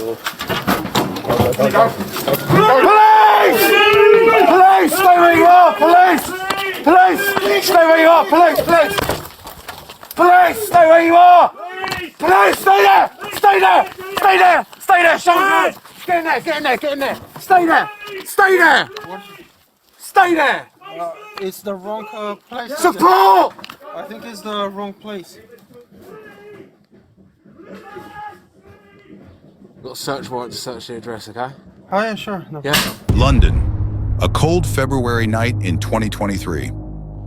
Police! Stay where you are! Police! Police! Stay where you are! Police! Police! Police! Stay where you are! Police! Stay there! Stay there! Stay there! Stay there! Show me! Get in there! Get in there! Get in there! Stay there! Stay there! Stay there! It's the wrong place. Support! I think it's the wrong place. Got a search warrant to search the address, okay? Oh yeah, sure. No. Yeah. London, a cold February night in 2023.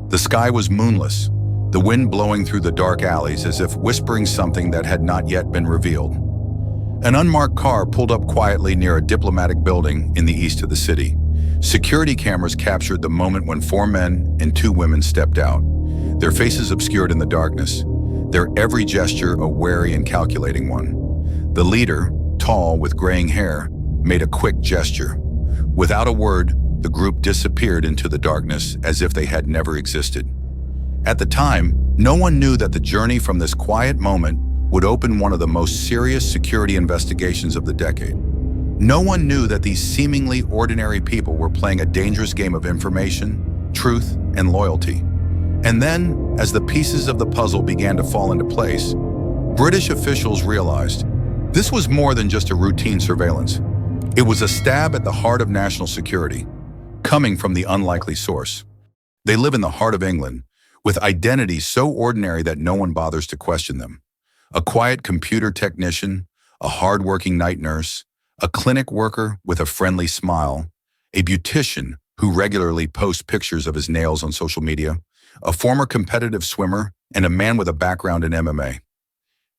The sky was moonless, the wind blowing through the dark alleys as if whispering something that had not yet been revealed. An unmarked car pulled up quietly near a diplomatic building in the east of the city. Security cameras captured the moment when 4 men and 2 women stepped out, their faces obscured in the darkness, their every gesture a wary and calculating one. The leader, tall with graying hair, made a quick gesture. Without a word, the group disappeared into the darkness as if they had never existed. At the time, no one knew that the journey from this quiet moment would open one of the most serious security investigations of the decade. No one knew that these seemingly ordinary people were playing a dangerous game of information, truth, and loyalty. And then, as the pieces of the puzzle began to fall into place, British officials realized this was more than just a routine surveillance. It was a stab at the heart of national security, coming from the unlikely source. They live in the heart of England, with identities so ordinary that no one bothers to question them. A quiet computer technician, a hard-working night nurse, a clinic worker with a friendly smile, a beautician who regularly posts pictures of his nails on social media, a former competitive swimmer, and a man with a background in MMA.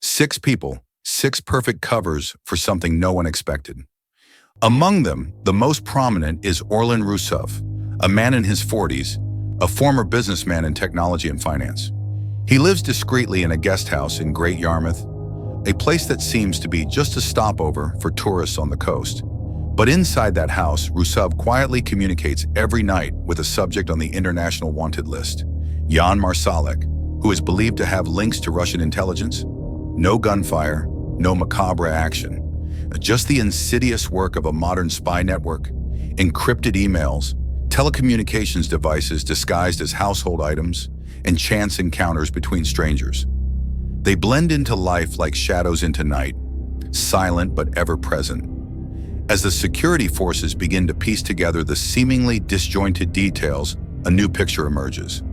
6 people, 6 perfect covers for something no one expected. Among them, the most prominent is Orlan Rusov, a man in his 40s, a former businessman in technology and finance. He lives discreetly in a guest house in Great Yarmouth, a place that seems to be just a stopover for tourists on the coast. But inside that house, Rusov quietly communicates every night with a subject on the international wanted list, Jan Marsalek, who is believed to have links to Russian intelligence. No gunfire, no macabre action, just the insidious work of a modern spy network, encrypted emails, telecommunications devices disguised as household items, and chance encounters between strangers. They blend into life like shadows into night, silent but ever present. As the security forces begin to piece together the seemingly disjointed details, a new picture emerges.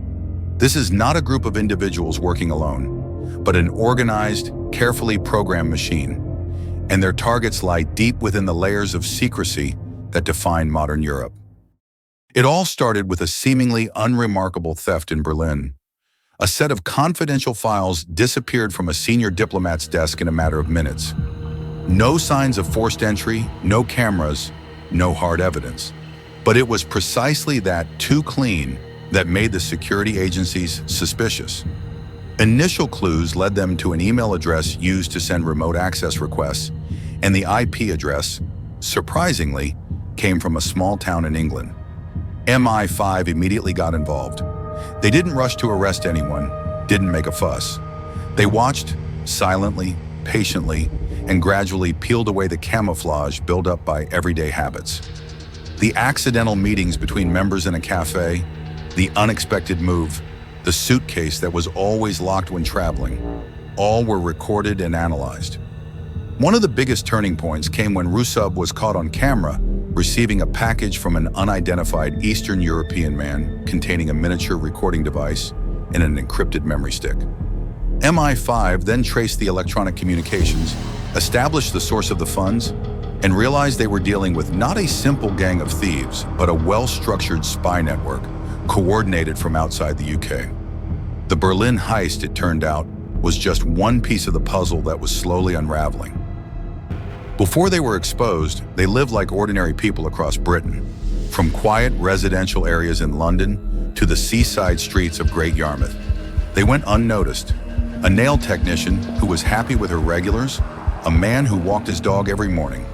This is not a group of individuals working alone, but an organized, carefully programmed machine, and their targets lie deep within the layers of secrecy that define modern Europe. It all started with a seemingly unremarkable theft in Berlin. A set of confidential files disappeared from a senior diplomat's desk in a matter of minutes. No signs of forced entry, no cameras, no hard evidence. But it was precisely that too clean that made the security agencies suspicious. Initial clues led them to an email address used to send remote access requests, and the IP address, surprisingly, came from a small town in England. MI5 immediately got involved. They didn't rush to arrest anyone, didn't make a fuss. They watched, silently, patiently, and gradually peeled away the camouflage built up by everyday habits. The accidental meetings between members in a cafe, the unexpected move, the suitcase that was always locked when traveling, all were recorded and analyzed. One of the biggest turning points came when Rusov was caught on camera receiving a package from an unidentified Eastern European man containing a miniature recording device and an encrypted memory stick. MI5 then traced the electronic communications, established the source of the funds, and realized they were dealing with not a simple gang of thieves, but a well-structured spy network coordinated from outside the UK. The Berlin heist, it turned out, was just one piece of the puzzle that was slowly unraveling. Before they were exposed, they lived like ordinary people across Britain, from quiet residential areas in London to the seaside streets of Great Yarmouth. They went unnoticed. A nail technician who was happy with her regulars, a man who walked his dog every morning,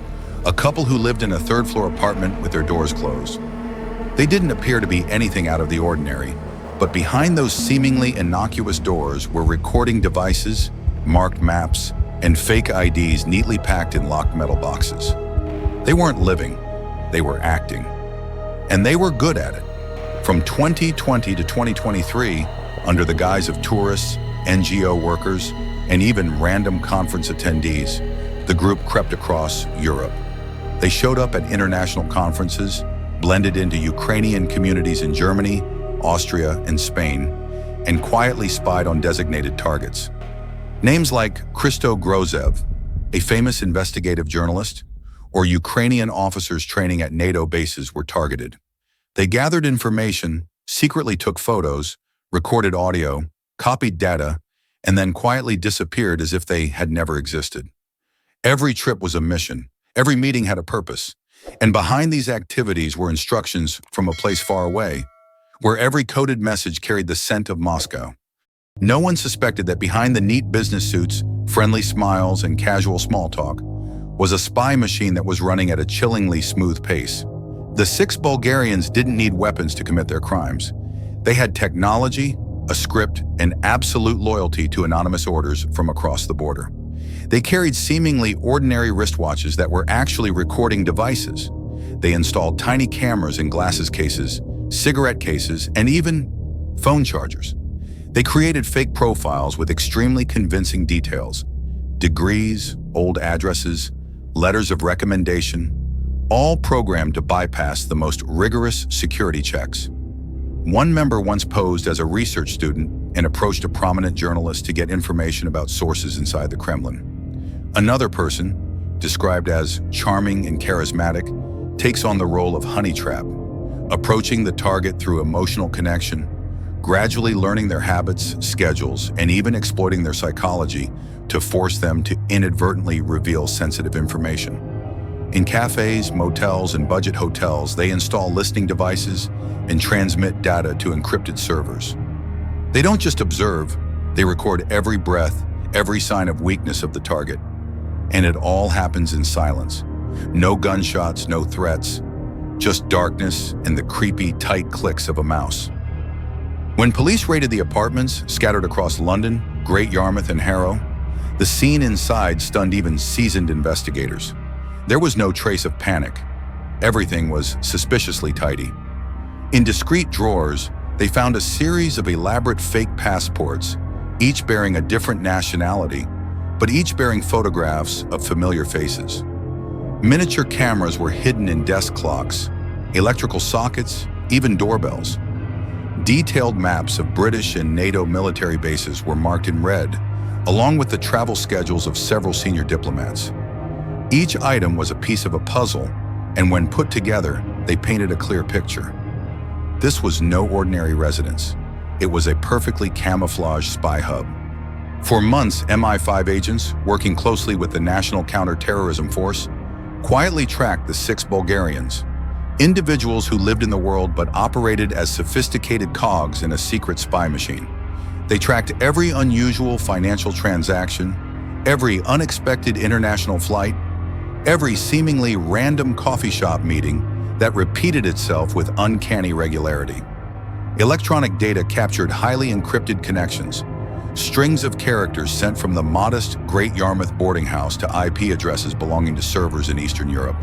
a couple who lived in a third-floor apartment with their doors closed. They didn't appear to be anything out of the ordinary, but behind those seemingly innocuous doors were recording devices, marked maps, and fake IDs neatly packed in locked metal boxes. They weren't living, they were acting. And they were good at it. From 2020 to 2023, under the guise of tourists, NGO workers, and even random conference attendees, the group crept across Europe. They showed up at international conferences, blended into Ukrainian communities in Germany, Austria, and Spain, and quietly spied on designated targets. Names like Christo Grozev, a famous investigative journalist, or Ukrainian officers training at NATO bases were targeted. They gathered information, secretly took photos, recorded audio, copied data, and then quietly disappeared as if they had never existed. Every trip was a mission. Every meeting had a purpose. And behind these activities were instructions from a place far away, where every coded message carried the scent of Moscow. No one suspected that behind the neat business suits, friendly smiles, and casual small talk was a spy machine that was running at a chillingly smooth pace. The 6 Bulgarians didn't need weapons to commit their crimes. They had technology, a script, and absolute loyalty to anonymous orders from across the border. They carried seemingly ordinary wristwatches that were actually recording devices. They installed tiny cameras in glasses cases, cigarette cases, and even phone chargers. They created fake profiles with extremely convincing details, degrees, old addresses, letters of recommendation, all programmed to bypass the most rigorous security checks. One member once posed as a research student and approached a prominent journalist to get information about sources inside the Kremlin. Another person, described as charming and charismatic, takes on the role of honey trap, approaching the target through emotional connection, gradually learning their habits, schedules, and even exploiting their psychology to force them to inadvertently reveal sensitive information. In cafes, motels, and budget hotels, they install listening devices and transmit data to encrypted servers. They don't just observe, they record every breath, every sign of weakness of the target. And it all happens in silence. No gunshots, no threats, just darkness and the creepy, tight clicks of a mouse. When police raided the apartments scattered across London, Great Yarmouth, and Harrow, the scene inside stunned even seasoned investigators. There was no trace of panic. Everything was suspiciously tidy. In discreet drawers, they found a series of elaborate fake passports, each bearing a different nationality, but each bearing photographs of familiar faces. Miniature cameras were hidden in desk clocks, electrical sockets, even doorbells. Detailed maps of British and NATO military bases were marked in red, along with the travel schedules of several senior diplomats. Each item was a piece of a puzzle, and when put together, they painted a clear picture. This was no ordinary residence. It was a perfectly camouflaged spy hub. For months, MI5 agents, working closely with the National Counter-Terrorism Force, quietly tracked the 6 Bulgarians, individuals who lived in the world but operated as sophisticated cogs in a secret spy machine. They tracked every unusual financial transaction, every unexpected international flight, every seemingly random coffee shop meeting that repeated itself with uncanny regularity. Electronic data captured highly encrypted connections, strings of characters sent from the modest Great Yarmouth boarding house to IP addresses belonging to servers in Eastern Europe.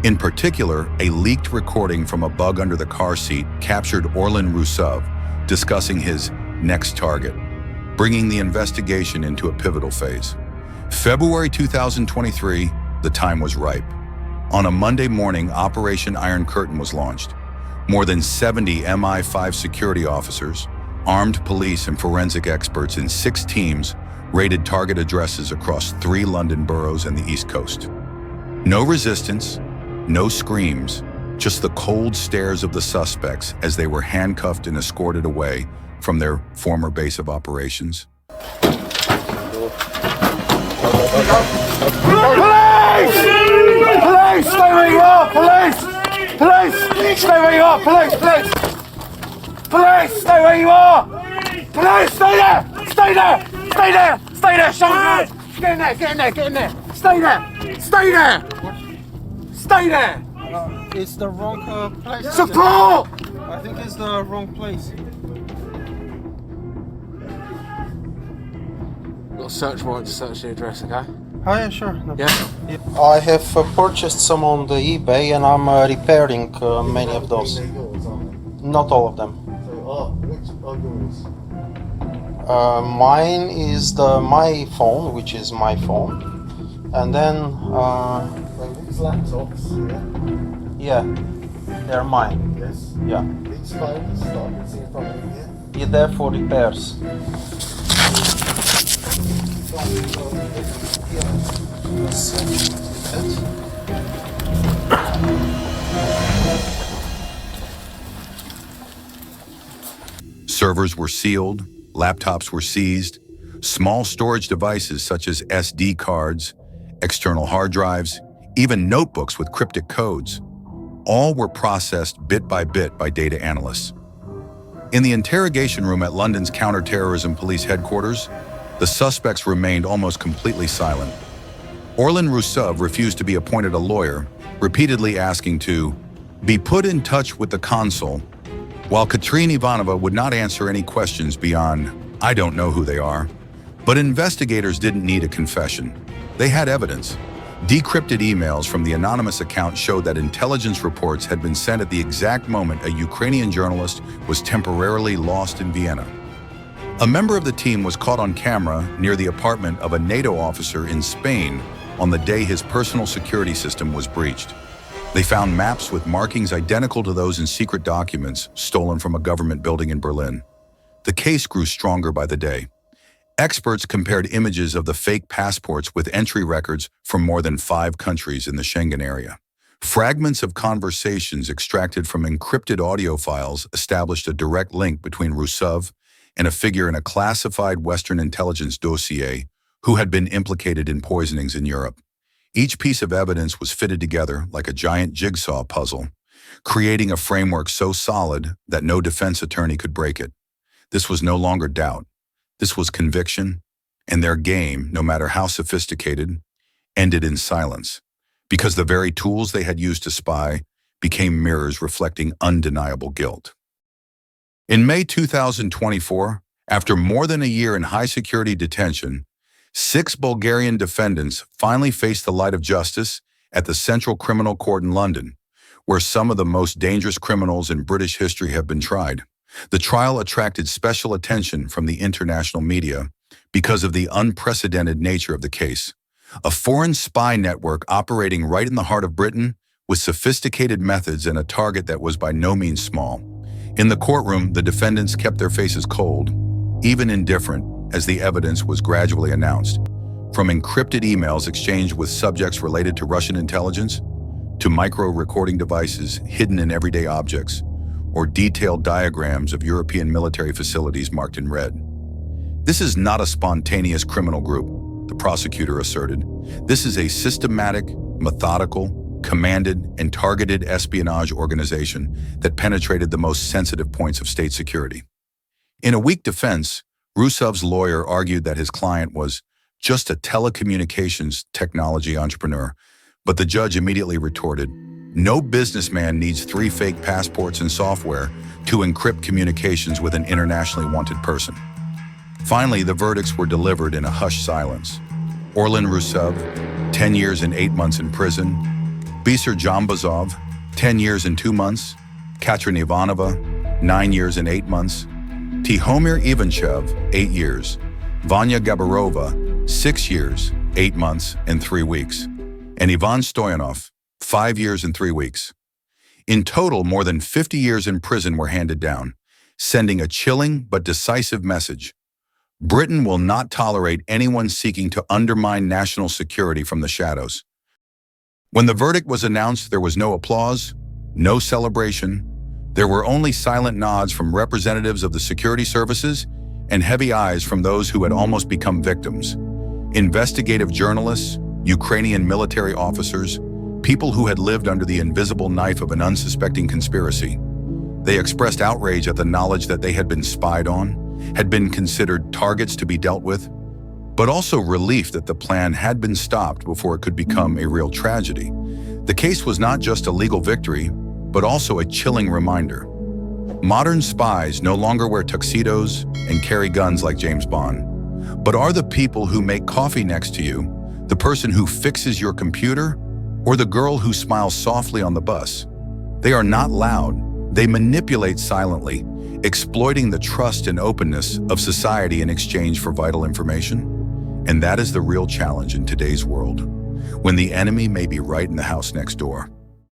In particular, a leaked recording from a bug under the car seat captured Orlan Rusov discussing his next target, bringing the investigation into a pivotal phase. February 2023, the time was ripe. On a Monday morning, Operation Iron Curtain was launched. More than 70 MI5 security officers, armed police and forensic experts in 6 teams raided target addresses across 3 London boroughs and the East Coast. No resistance, no screams, just the cold stares of the suspects as they were handcuffed and escorted away from their former base of operations. Police! Police! Stay where you are! Police! Police! Stay where you are! Police! Police! Police! Stay where you are! Police! Stay there! Stay there! Stay there! Stay there! Shut up! Get in there! Get in there! Get in there! Stay there! Stay there! Stay there! It's the wrong place. Support! I think it's the wrong place. Got a search warrant to search the address, okay? Oh yeah, sure. No Yeah. problem. I have purchased some on the eBay and I'm repairing many of those. They're yours, aren't they? Not all of them. So, which are yours? Mine is my phone, which is my phone, and then Well, these laptops, yeah, they're mine. yes. Yeah, These phones that I can see in front of you here. yeah, they're for repairs. Servers were sealed, laptops were seized, small storage devices such as SD cards, external hard drives, even notebooks with cryptic codes, all were processed bit by data analysts. In the interrogation room at London's counter-terrorism police headquarters, the suspects remained almost completely silent. Orlan Rusev refused to be appointed a lawyer, repeatedly asking to be put in touch with the consul, while Katerina Ivanova would not answer any questions beyond, "I don't know who they are." But investigators didn't need a confession. They had evidence. Decrypted emails from the anonymous account showed that intelligence reports had been sent at the exact moment a Ukrainian journalist was temporarily lost in Vienna. A member of the team was caught on camera near the apartment of a NATO officer in Spain on the day his personal security system was breached. They found maps with markings identical to those in secret documents stolen from a government building in Berlin. The case grew stronger by the day. Experts compared images of the fake passports with entry records from more than 5 countries in the Schengen area. Fragments of conversations extracted from encrypted audio files established a direct link between Rusev and a figure in a classified Western intelligence dossier who had been implicated in poisonings in Europe. Each piece of evidence was fitted together like a giant jigsaw puzzle, creating a framework so solid that no defense attorney could break it. This was no longer doubt. This was conviction, and their game, no matter how sophisticated, ended in silence, because the very tools they had used to spy became mirrors reflecting undeniable guilt. In May 2024, after more than a year in high-security detention, 6 Bulgarian defendants finally faced the light of justice at the Central Criminal Court in London, where some of the most dangerous criminals in British history have been tried. The trial attracted special attention from the international media because of the unprecedented nature of the case. A foreign spy network operating right in the heart of Britain with sophisticated methods and a target that was by no means small. In the courtroom, the defendants kept their faces cold, even indifferent, as the evidence was gradually announced. From encrypted emails exchanged with subjects related to Russian intelligence, to micro-recording devices hidden in everyday objects, or detailed diagrams of European military facilities marked in red. This is not a spontaneous criminal group, the prosecutor asserted. This is a systematic, methodical, commanded, and targeted espionage organization that penetrated the most sensitive points of state security. In a weak defense, Rusev's lawyer argued that his client was just a telecommunications technology entrepreneur, but the judge immediately retorted, "No businessman needs 3 fake passports and software to encrypt communications with an internationally wanted person." Finally, the verdicts were delivered in a hushed silence. Orlan Rusev, 10 years and 8 months in prison. Bisser Jambazov, 10 years and 2 months. Katerina Ivanova, 9 years and 8 months. Tihomir Ivanchev, 8 years. Vanya Gabarova, 6 years, 8 months, and 3 weeks. And Ivan Stoyanov, 5 years and 3 weeks. In total, more than 50 years in prison were handed down, sending a chilling but decisive message. Britain will not tolerate anyone seeking to undermine national security from the shadows. When the verdict was announced, there was no applause, no celebration. There were only silent nods from representatives of the security services and heavy eyes from those who had almost become victims. Investigative journalists, Ukrainian military officers, people who had lived under the invisible knife of an unsuspecting conspiracy. They expressed outrage at the knowledge that they had been spied on, had been considered targets to be dealt with, but also relief that the plan had been stopped before it could become a real tragedy. The case was not just a legal victory, but also a chilling reminder. Modern spies no longer wear tuxedos and carry guns like James Bond, but are the people who make coffee next to you, The person who fixes your computer, or the girl who smiles softly on the bus? They are not loud. They manipulate silently, exploiting the trust and openness of society in exchange for vital information. And that is the real challenge in today's world, when the enemy may be right in the house next door.